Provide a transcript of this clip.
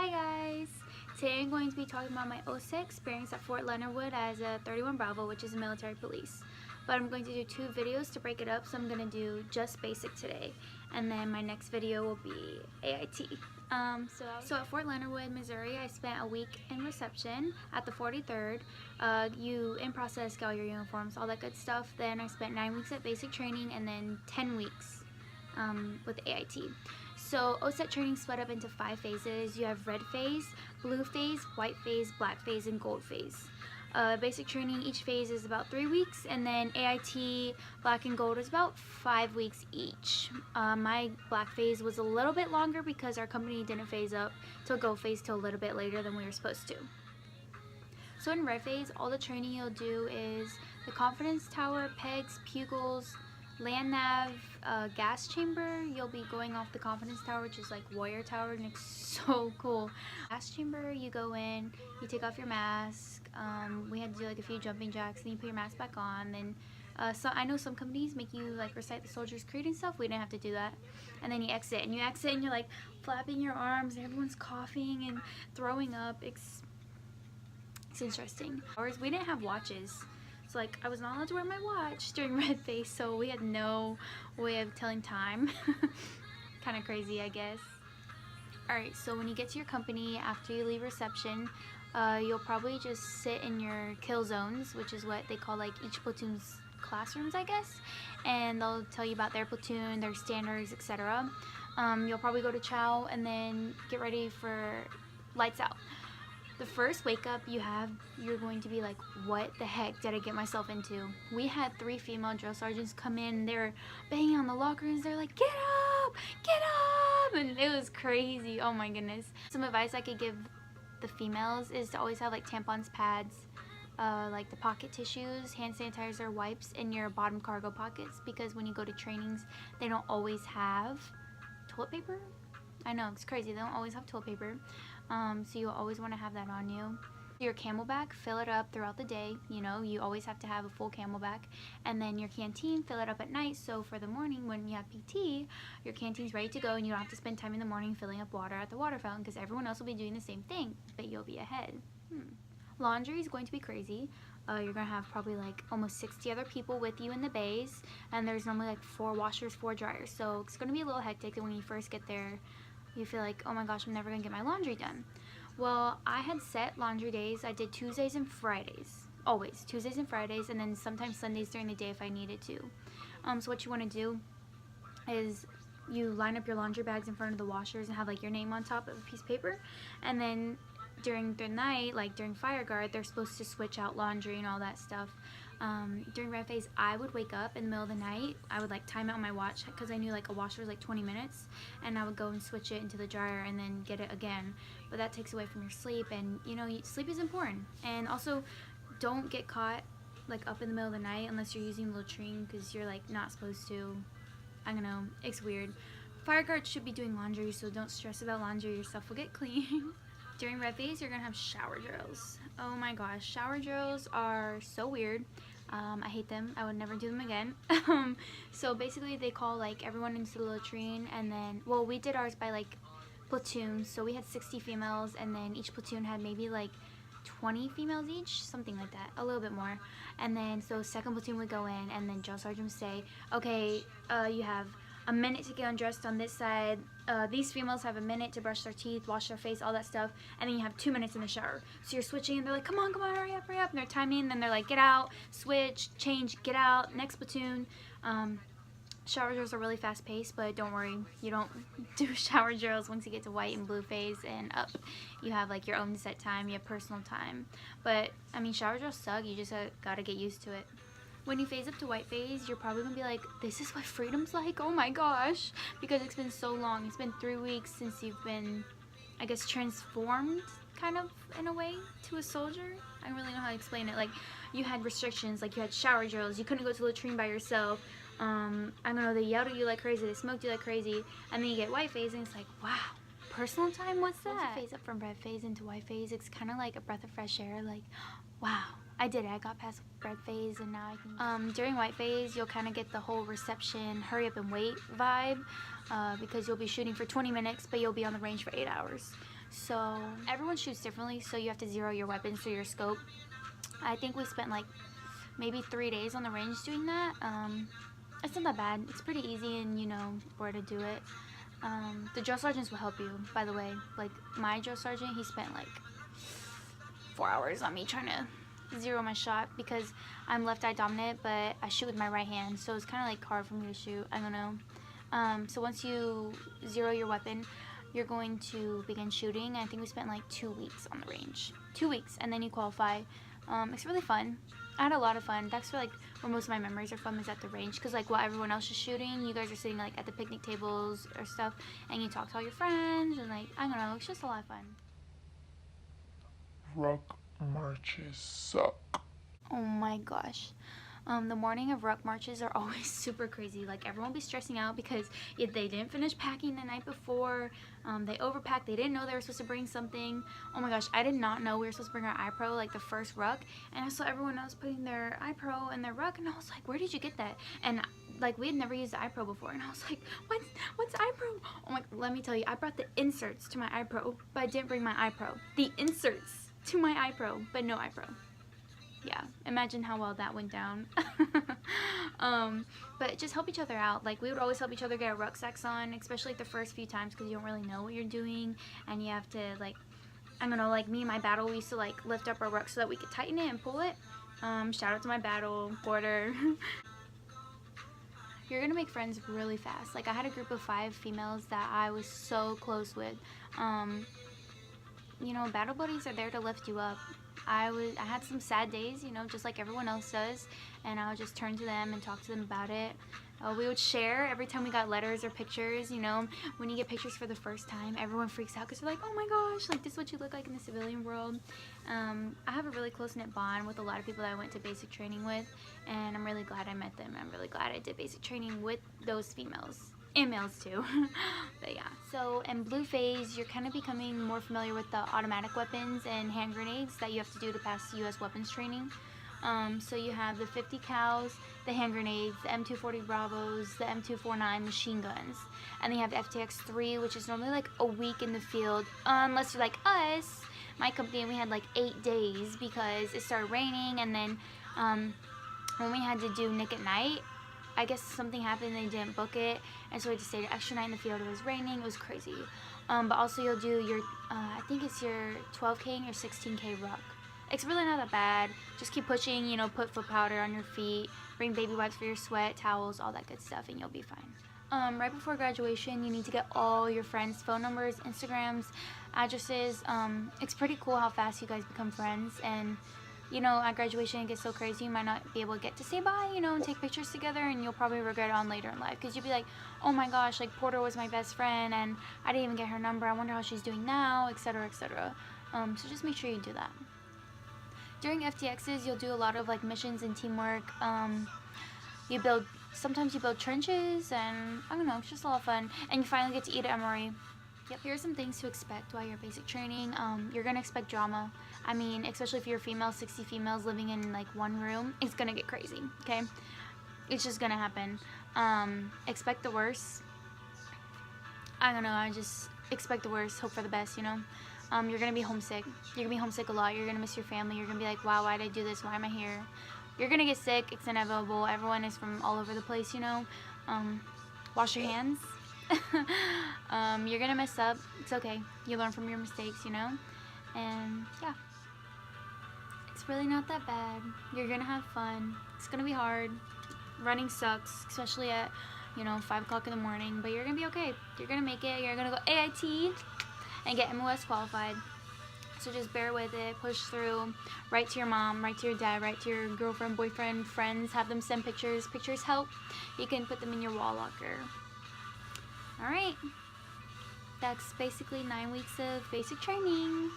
Hi guys! Today I'm going to be talking about my OSUT experience at Fort Leonard Wood as a 31 Bravo, which is a military police. But I'm going to do two videos to break it up, so I'm going to do just basic today. And then my next video will be AIT. So at Fort Leonard Wood, Missouri, I spent a week in reception at the 43rd. You in process, get all your uniforms, all that good stuff. Then I spent 9 weeks at basic training and then 10 weeks with AIT. So OSUT training split up into 5 phases. You have red phase, blue phase, white phase, black phase, and gold phase. Basic training, each phase is about 3 weeks, and then AIT, black and gold, is about 5 weeks each. My black phase was a little bit longer because our company didn't phase up to gold phase till a little bit later than we were supposed to. So in red phase, all the training you'll do is the confidence tower, pegs, pugils, land nav, gas chamber. You'll be going off the confidence tower, which is like warrior tower, and it's so cool. Gas chamber, you go in, you take off your mask. We had to do like a few jumping jacks, and you put your mask back on. Then so I know some companies make you like recite the soldier's creed and stuff. We didn't have to do that. And then you exit and you're like flapping your arms, and everyone's coughing and throwing up. It's interesting. We didn't have watches. So like I was not allowed to wear my watch during red phase, so we had no way of telling time. Kind of crazy, I guess. Alright, so when you get to your company after you leave reception, you'll probably just sit in your kill zones, which is what they call like each platoon's classrooms, I guess. And they'll tell you about their platoon, their standards, etc. You'll probably go to chow and then get ready for lights out. The first wake up you're going to be like, what the heck did I get myself into? We had 3 female drill sergeants come in, they're banging on the lockers, they're like, get up, and it was crazy. Oh my goodness. Some advice I could give the females is to always have like tampons, pads, like the pocket tissues, hand sanitizer, wipes in your bottom cargo pockets, because when you go to trainings, they don't always have toilet paper. I know, it's crazy, they don't always have toilet paper. So you'll always want to have that on you. Your camelback, fill it up throughout the day. You know, you always have to have a full camelback. And then your canteen, fill it up at night, so for the morning when you have PT, your canteen's ready to go and you don't have to spend time in the morning filling up water at the water fountain, because everyone else will be doing the same thing, but you'll be ahead. Laundry is going to be crazy. You're going to have probably like almost 60 other people with you in the bays, and there's normally like 4 washers, 4 dryers, so it's going to be a little hectic. And when you first get there, you feel like, oh my gosh, I'm never gonna get my laundry done. Well, I had set laundry days. I did Tuesdays and Fridays, always Tuesdays and Fridays, and then sometimes Sundays during the day if I needed to. So what you want to do is you line up your laundry bags in front of the washers and have like your name on top of a piece of paper, and then during the night, like during fire guard, they're supposed to switch out laundry and all that stuff. During red phase, I would wake up in the middle of the night. I would like time out my watch because I knew like a washer was like 20 minutes, and I would go and switch it into the dryer and then get it again. But that takes away from your sleep, and you know, sleep is important. And also, don't get caught like up in the middle of the night unless you're using the latrine, because you're like not supposed to. I don't know, it's weird. Fire guards should be doing laundry, so don't stress about laundry. Your stuff will get clean. During red phase, you're gonna have shower drills. Oh my gosh, shower drills are so weird. I hate them. I would never do them again. So basically they call like everyone into the latrine, and then, well, we did ours by like platoons, so we had 60 females, and then each platoon had maybe like 20 females each, something like that, a little bit more. And then so second platoon would go in, and then drill sergeant would say, okay, you have a minute to get undressed on this side. These females have a minute to brush their teeth, wash their face, all that stuff, and then you have 2 minutes in the shower. So you're switching, and they're like, come on, hurry up, and they're timing, and then they're like, get out, switch, change, get out, next platoon. Shower drills are really fast paced, but don't worry, you don't do shower drills once you get to white and blue phase and up. You have like your own set time, you have personal time. But I mean, shower drills suck, you just gotta get used to it. When you phase up to white phase, you're probably gonna be like, this is what freedom's like? Oh my gosh, because it's been so long. It's been 3 weeks since you've been, I guess, transformed kind of in a way to a soldier. I don't really know how to explain it. Like, you had restrictions, like you had shower drills, you couldn't go to the latrine by yourself. I don't know, they yelled at you like crazy, they smoked you like crazy, and then you get white phase and it's like, wow, personal time, what's that? Once you phase up from red phase into white phase, it's kind of like a breath of fresh air, like, wow, I did it. I got past red phase, and now I can... during white phase, you'll kind of get the whole reception, hurry up and wait vibe, because you'll be shooting for 20 minutes, but you'll be on the range for 8 hours. So everyone shoots differently, so you have to zero your weapons through your scope. I think we spent like maybe 3 days on the range doing that. It's not that bad. It's pretty easy, and you know where to do it. The drill sergeants will help you, by the way. Like my drill sergeant, he spent like 4 hours on me trying to zero my shot because I'm left eye dominant, but I shoot with my right hand, so it's kind of like hard for me to shoot. I don't know. So once you zero your weapon, you're going to begin shooting. I think we spent like 2 weeks on the range. 2 weeks, and then you qualify. It's really fun. I had a lot of fun. That's where most of my memories are from, is at the range, because like while everyone else is shooting, you guys are sitting like at the picnic tables or stuff, and you talk to all your friends, and like, I don't know, it's just a lot of fun. Ruck marches suck. Oh my gosh. The morning of ruck marches are always super crazy. Like everyone will be stressing out because if they didn't finish packing the night before, they overpacked, they didn't know they were supposed to bring something. Oh my gosh, I did not know we were supposed to bring our iPro like the first ruck, and I saw everyone else putting their iPro in their ruck, and I was like, where did you get that? And like we had never used the iPro before, and I was like, what's iPro? Oh my, let me tell you, I brought the inserts to my iPro, but I didn't bring my iPro. The inserts to my iPro, but no iPro. Yeah, imagine how well that went down. But just help each other out. Like we would always help each other get our rucksacks on, especially like the first few times, because you don't really know what you're doing, and you have to like, I don't know, like me and my battle, we used to like lift up our ruck so that we could tighten it and pull it. Shout out to my battle porter. You're gonna make friends really fast. Like I had a group of 5 females that I was so close with. You know, battle buddies are there to lift you up. I had some sad days, you know, just like everyone else does, and I would just turn to them and talk to them about it. We would share every time we got letters or pictures. You know, when you get pictures for the first time, everyone freaks out because they're like, oh my gosh, like this is what you look like in the civilian world. I have a really close-knit bond with a lot of people that I went to basic training with, and I'm really glad I met them. I'm really glad I did basic training with those females. And males too. But yeah, so in blue phase, you're kind of becoming more familiar with the automatic weapons and hand grenades that you have to do to pass US weapons training. So you have the 50 cals, the hand grenades, the M240 Bravos, the M249 machine guns, and then you have the FTX-3, which is normally like a week in the field, unless you're like us, my company, we had like 8 days because it started raining, and then when we had to do Nick at Night, I guess something happened and they didn't book it, and so we had to stay an extra night in the field. It was raining, it was crazy. But also you'll do your, I think it's your 12K and your 16K ruck. It's really not that bad. Just keep pushing, you know, put foot powder on your feet, bring baby wipes for your sweat, towels, all that good stuff, and you'll be fine. Right before graduation, you need to get all your friends' phone numbers, Instagrams, addresses. It's pretty cool how fast you guys become friends, and you know, at graduation it gets so crazy, you might not be able to get to say bye, you know, and take pictures together, and you'll probably regret it on later in life, because you'll be like, oh my gosh, like Porter was my best friend, and I didn't even get her number, I wonder how she's doing now, etc, etc. So just make sure you do that. During FTXs, you'll do a lot of like missions and teamwork. Sometimes you build trenches, and I don't know, it's just a lot of fun, and you finally get to eat at MRE. Yep. Here are some things to expect while you're basic training. You're gonna expect drama. I mean, especially if you're a female, 60 females living in like one room, it's gonna get crazy, okay? It's just gonna happen. Expect the worst. I don't know, I just expect the worst, hope for the best, you know? You're gonna be homesick. You're gonna be homesick a lot. You're gonna miss your family. You're gonna be like, wow, why did I do this? Why am I here? You're gonna get sick. It's inevitable. Everyone is from all over the place, you know? Wash your hands. You're gonna mess up. It's okay. You learn from your mistakes, you know? And yeah, it's really not that bad. You're gonna have fun. It's gonna be hard. Running sucks, especially at, you know, 5 o'clock in the morning, but you're gonna be okay. You're gonna make it. You're gonna go AIT and get MOS qualified. So just bear with it, push through, write to your mom, write to your dad, write to your girlfriend, boyfriend, friends, have them send pictures. Pictures help. You can put them in your wall locker. Alright, that's basically 9 weeks of basic training.